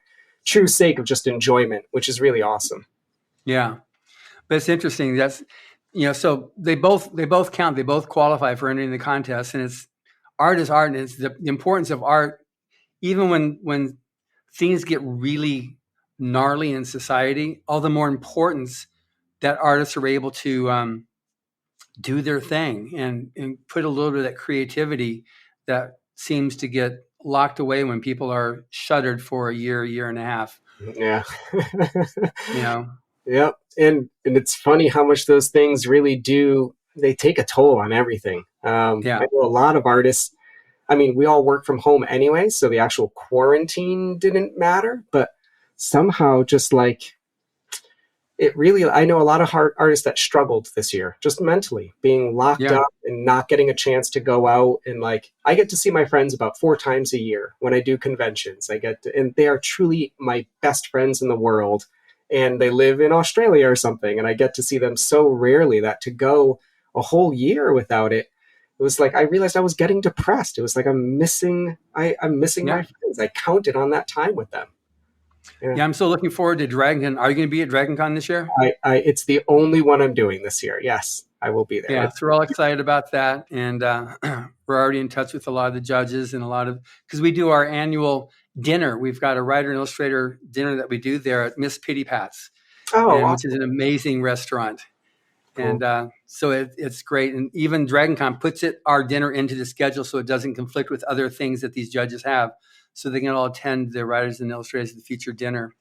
true sake of just enjoyment, which is really awesome. Yeah. But it's interesting. That's, so they both count, they both qualify for entering the contest, and art is art. And it's the importance of art. Even when things get really gnarly in society, all the more importance that artists are able to do their thing and put a little bit of that creativity that seems to get locked away when people are shuttered for a year and a half. Yeah. Yep. And it's funny how much those things really do, they take a toll on everything. Yeah. I know a lot of artists, I mean, we all work from home anyway, so the actual quarantine didn't matter, but somehow just like it really, I know a lot of artists that struggled this year, just mentally being locked Yeah. up and not getting a chance to go out. And like, I get to see my friends about 4 times a year when I do conventions. And they are truly my best friends in the world. And they live in Australia or something. And I get to see them so rarely that to go a whole year without it, it was like, I realized I was getting depressed. It was like, I'm missing my Yeah. friends. I counted on that time with them. Yeah. Yeah. I'm still looking forward to DragonCon. Are you going to be at DragonCon this year? It's the only one I'm doing this year. Yes, I will be there. Yeah. So we're all excited about that. And we're already in touch with a lot of the judges and because we do our annual dinner. We've got a writer and illustrator dinner that we do there at Miss Pitty Pat's, Awesome. which is an amazing restaurant. Cool. And so it's great. And even DragonCon puts our dinner into the schedule so it doesn't conflict with other things that these judges have. So they can all attend the writers and illustrators of the feature dinner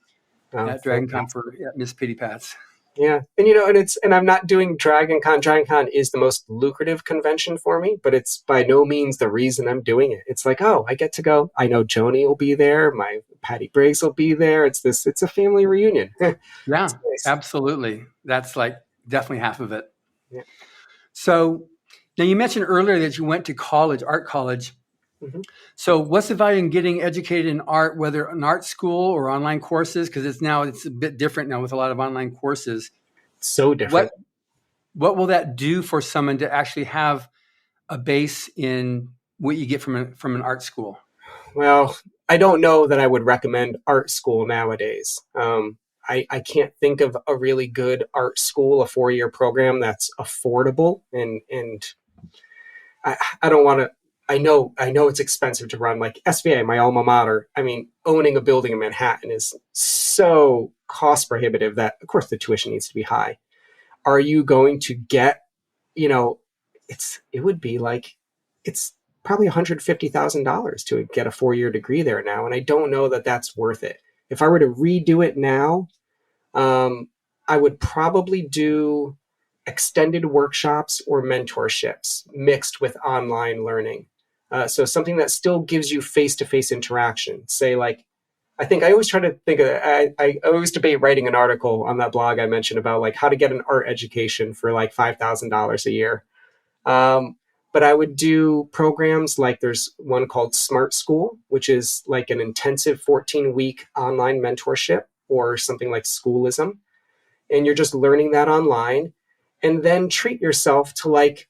at DragonCon at Miss Pitty Pat's. Yeah. And I'm not doing DragonCon. DragonCon is the most lucrative convention for me, but it's by no means the reason I'm doing it. It's like, oh, I get to go. I know Joni will be there. My Patty Briggs will be there. It's a family reunion. Yeah, nice. Absolutely. That's like definitely half of it. Yeah. So now you mentioned earlier that you went to college, art college. Mm-hmm. So what's the value in getting educated in art, whether an art school or online courses? Because it's a bit different now with a lot of online courses. So different. What will that do for someone to actually have a base in what you get from an art school? Well, I don't know that I would recommend art school nowadays. I can't think of a really good art school, a 4-year program that's affordable, and I don't want to. I know it's expensive to run, like SVA, my alma mater. I mean, owning a building in Manhattan is so cost prohibitive that, of course, the tuition needs to be high. Are you going to get, it would be like, it's probably $150,000 to get a 4-year degree there now. And I don't know that that's worth it. If I were to redo it now, I would probably do extended workshops or mentorships mixed with online learning. So something that still gives you face-to-face interaction. Say, like, I think I always try to think of it. I always debate writing an article on that blog I mentioned about like how to get an art education for like $5,000 a year. But I would do programs like there's one called Smart School, which is like an intensive 14-week online mentorship, or something like Schoolism. And you're just learning that online, and then treat yourself to like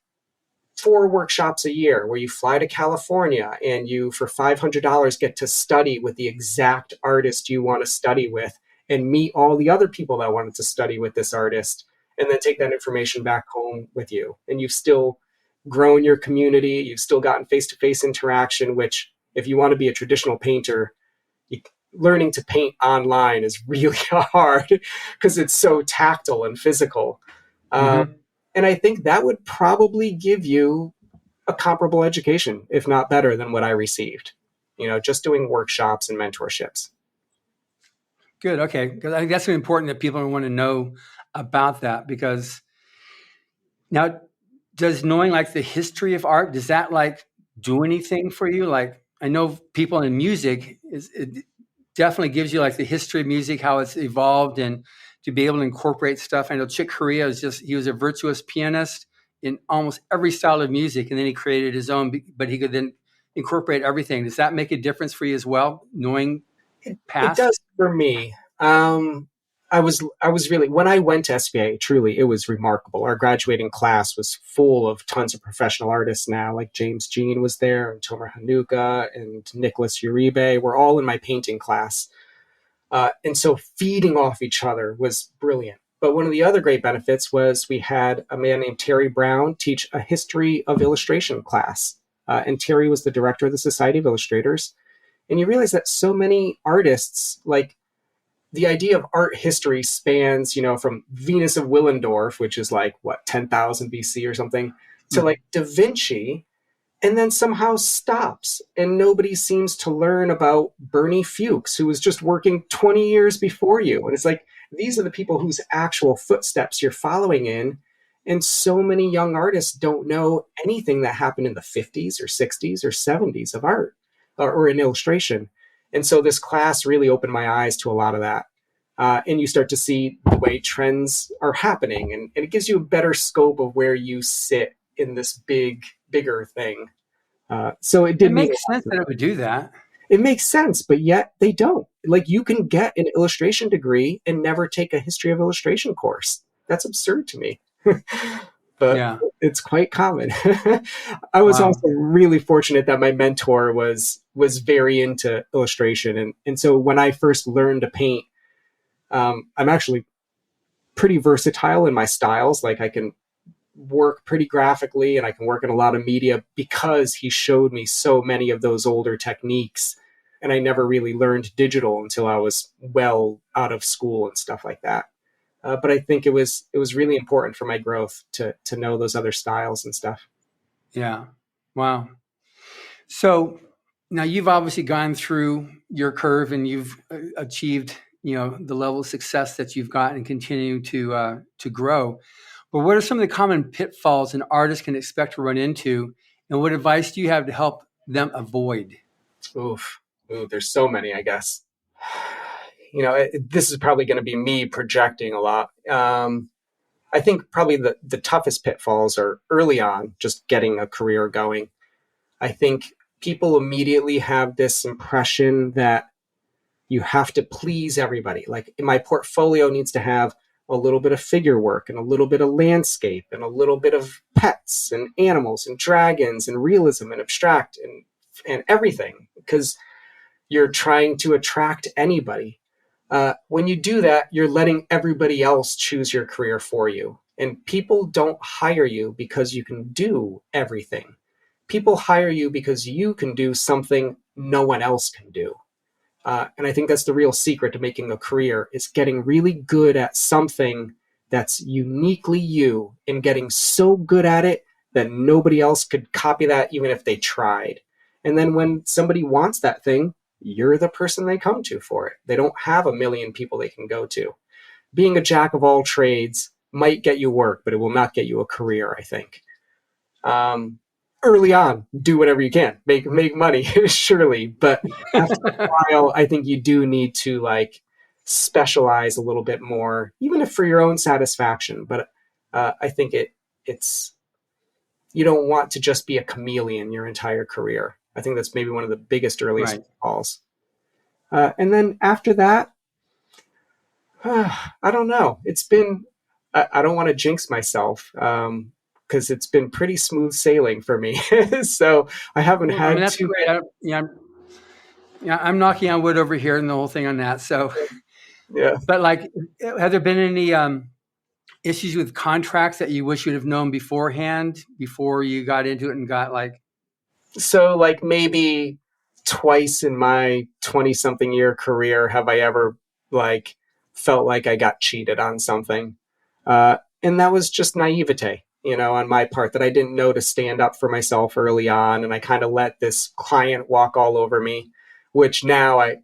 4 workshops a year where you fly to California and you, for $500, get to study with the exact artist you want to study with and meet all the other people that wanted to study with this artist, and then take that information back home with you. And you've still grown your community. You've still gotten face-to-face interaction, which if you want to be a traditional painter, learning to paint online is really hard because it's so tactile and physical. And I think that would probably give you a comparable education, if not better than what I received, just doing workshops and mentorships. Good. Okay. Because I think that's important that people want to know about that, because now, does knowing like the history of art, does that like do anything for you? Like, I know people in music, it definitely gives you like the history of music, how it's evolved, and to be able to incorporate stuff. I know Chick Corea he was a virtuous pianist in almost every style of music, and then he created his own, but he could then incorporate everything. Does that make a difference for you as well, knowing past? It does for me. I was really, when I went to SVA, truly, it was remarkable. Our graduating class was full of tons of professional artists now, like James Jean was there, and Tomer Hanuka, and Nicholas Uribe. We're all in my painting class. And so feeding off each other was brilliant. But one of the other great benefits was we had a man named Terry Brown teach a history of illustration class. And Terry was the director of the Society of Illustrators. And you realize that so many artists, like, the idea of art history spans, from Venus of Willendorf, which is like, 10,000 BC or something, to like Da Vinci, and then somehow stops. And nobody seems to learn about Bernie Fuchs, who was just working 20 years before you. And it's like, these are the people whose actual footsteps you're following in. And so many young artists don't know anything that happened in the 50s or 60s or 70s of art or in illustration. And so this class really opened my eyes to a lot of that. And you start to see the way trends are happening. And it gives you a better scope of where you sit in this bigger thing. So it did make sense that it would do that. It makes sense, but yet they don't. Like, you can get an illustration degree and never take a history of illustration course. That's absurd to me. But it's quite common. I was also really fortunate that my mentor was very into illustration. And so when I first learned to paint, I'm actually pretty versatile in my styles. Like, I can work pretty graphically and I can work in a lot of media because he showed me so many of those older techniques. And I never really learned digital until I was well out of school and stuff like that. But I think it was really important for my growth to know those other styles and stuff. Yeah. Wow. So now you've obviously gone through your curve and you've achieved, the level of success that you've got and continue to grow. But what are some of the common pitfalls an artist can expect to run into, and what advice do you have to help them avoid? There's so many, I guess. This is probably going to be me projecting a lot. I think probably the toughest pitfalls are early on, just getting a career going. I think people immediately have this impression that you have to please everybody. Like, my portfolio needs to have a little bit of figure work and a little bit of landscape and a little bit of pets and animals and dragons and realism and abstract and everything, because you're trying to attract anybody. When you do that, you're letting everybody else choose your career for you. And people don't hire you because you can do everything. People hire you because you can do something no one else can do. And I think that's the real secret to making a career, is getting really good at something that's uniquely you and getting so good at it that nobody else could copy that even if they tried. And then when somebody wants that thing, you're the person they come to for it. They don't have a million people they can go to. Being a jack of all trades might get you work, but it will not get you a career, I think. Early on, do whatever you can. Make money, surely. But after a while, I think you do need to specialize a little bit more, even if for your own satisfaction. But I think it's you don't want to just be a chameleon your entire career. I think that's maybe one of the biggest earliest pitfalls. And then after that, I don't know. It's been, I don't want to jinx myself because it's been pretty smooth sailing for me. So I haven't had that's too. Great. I'm knocking on wood over here and the whole thing on that. So, yeah. But have there been any issues with contracts that you wish you'd have known beforehand before you got into it and got So maybe twice in my 20-something year career have I ever felt like I got cheated on something. And that was just naivete, on my part, that I didn't know to stand up for myself early on. And I kind of let this client walk all over me, which now I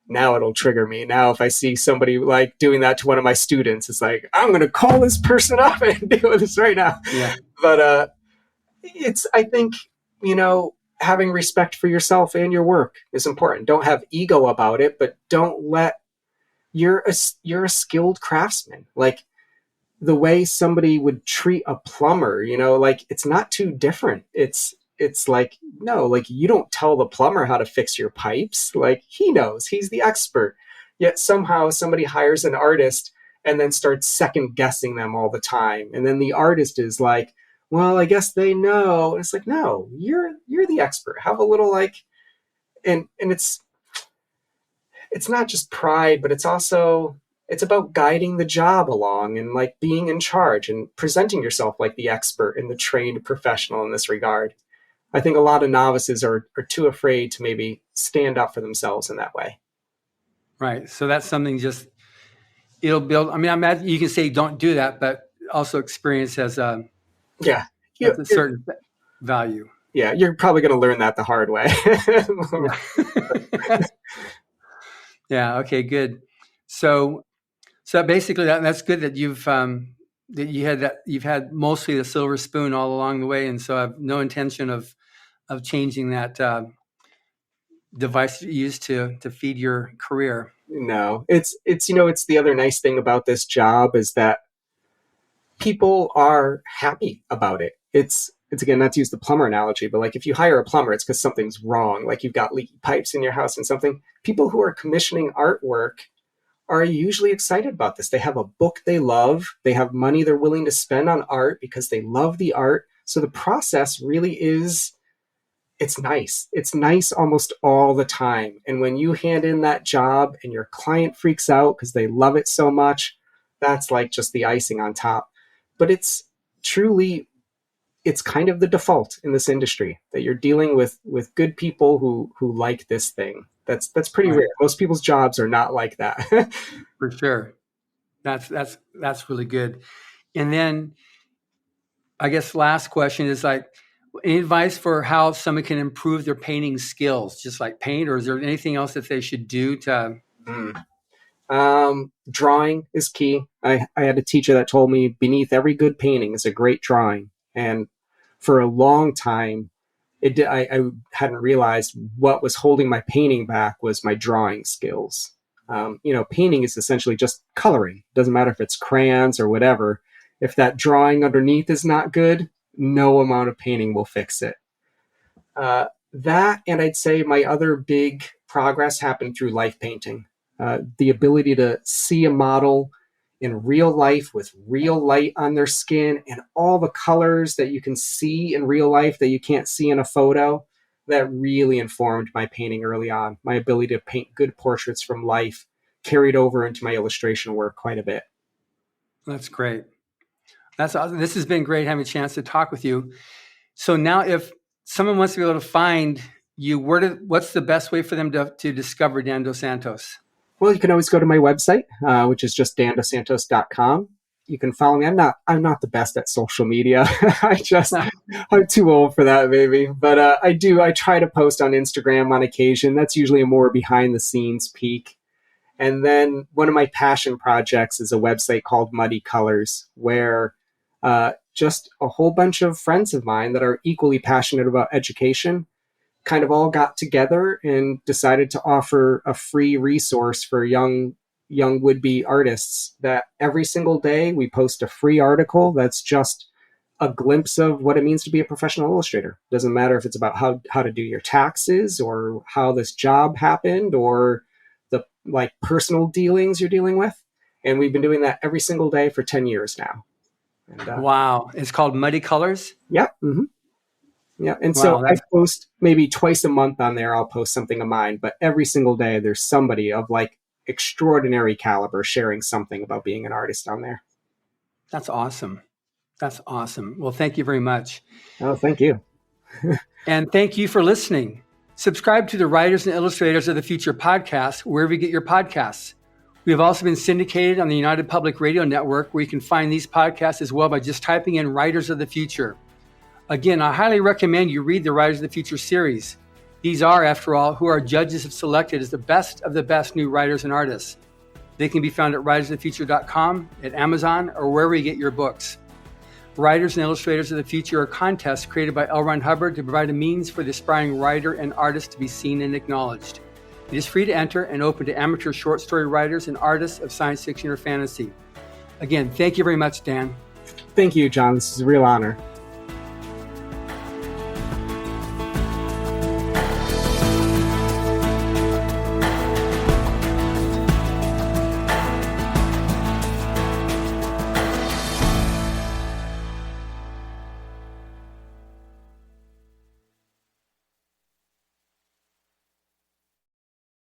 now it'll trigger me. Now, if I see somebody doing that to one of my students, it's I'm going to call this person up and deal with this right now. Yeah. But I think, having respect for yourself and your work is important. Don't have ego about it, but don't let you're a skilled craftsman. The way somebody would treat a plumber, it's not too different. It's no, you don't tell the plumber how to fix your pipes. He knows, he's the expert. Yet somehow somebody hires an artist and then starts second guessing them all the time. And then the artist is well, I guess they know. It's no, you're the expert. Have a little and it's not just pride, but it's also, it's about guiding the job along and being in charge and presenting yourself like the expert and the trained professional in this regard. I think a lot of novices are too afraid to maybe stand up for themselves in that way. Right. So that's something it'll build. I mean, I imagine you can say don't do that, but also experience has a certain value. Yeah, you're probably going to learn that the hard way. Yeah. Okay, good. So So basically, that's good that you've had mostly the silver spoon all along the way, and so I have no intention of changing that device you used to feed your career. No, it's it's the other nice thing about this job is that people are happy about it. It's again, not to use the plumber analogy, but like if you hire a plumber, it's because something's wrong. Like you've got leaky pipes in your house and something. People who are commissioning artwork are usually excited about this. They have a book they love. They have money they're willing to spend on art because they love the art. So the process really is, it's nice. It's nice almost all the time. And when you hand in that job and your client freaks out because they love it so much, that's like just the icing on top. But it's truly, it's kind of the default in this industry that you're dealing with good people who like this thing. That's pretty rare. Most people's jobs are not like that. For sure. That's really good. And then I guess last question is like, any advice for how someone can improve their painting skills, just like paint, or is there anything else that they should do to? Drawing is key. I had a teacher that told me beneath every good painting is a great drawing. And for a long time, I hadn't realized what was holding my painting back was my drawing skills. Painting is essentially just coloring. It doesn't matter if it's crayons or whatever. If that drawing underneath is not good, no amount of painting will fix it. That, and I'd say my other big progress happened through life painting. The ability to see a model in real life with real light on their skin and all the colors that you can see in real life that you can't see in a photo, that really informed my painting early on. My ability to paint good portraits from life carried over into my illustration work quite a bit. That's great. That's awesome. This has been great having a chance to talk with you. So now if someone wants to be able to find you, what's the best way for them to discover Dan Dos Santos? Well, you can always go to my website, which is just dandosantos.com. You can follow me. I'm not the best at social media. I'm too old for that, maybe. But I try to post on Instagram on occasion. That's usually a more behind the scenes peek. And then one of my passion projects is a website called Muddy Colors, where just a whole bunch of friends of mine that are equally passionate about education kind of all got together and decided to offer a free resource for young would-be artists that every single day we post a free article that's just a glimpse of what it means to be a professional illustrator. Doesn't matter if it's about how to do your taxes or how this job happened or the like personal dealings you're dealing with. And we've been doing that every single day for 10 years now. And, wow. It's called Muddy Colors? Yeah. Mm-hmm. Yeah. And so I post maybe twice a month on there. I'll post something of mine, but every single day there's somebody of like extraordinary caliber sharing something about being an artist on there. That's awesome. That's awesome. Well, thank you very much. Oh, thank you. And thank you for listening. Subscribe to the Writers and Illustrators of the Future podcast, wherever you get your podcasts. We have also been syndicated on the United Public Radio Network, where you can find these podcasts as well by just typing in Writers of the Future. Again, I highly recommend you read the Writers of the Future series. These are, after all, who our judges have selected as the best of the best new writers and artists. They can be found at writersofthefuture.com, at Amazon, or wherever you get your books. Writers and Illustrators of the Future are contests created by L. Ron Hubbard to provide a means for the aspiring writer and artist to be seen and acknowledged. It is free to enter and open to amateur short story writers and artists of science fiction or fantasy. Again, thank you very much, Dan. Thank you, John. This is a real honor.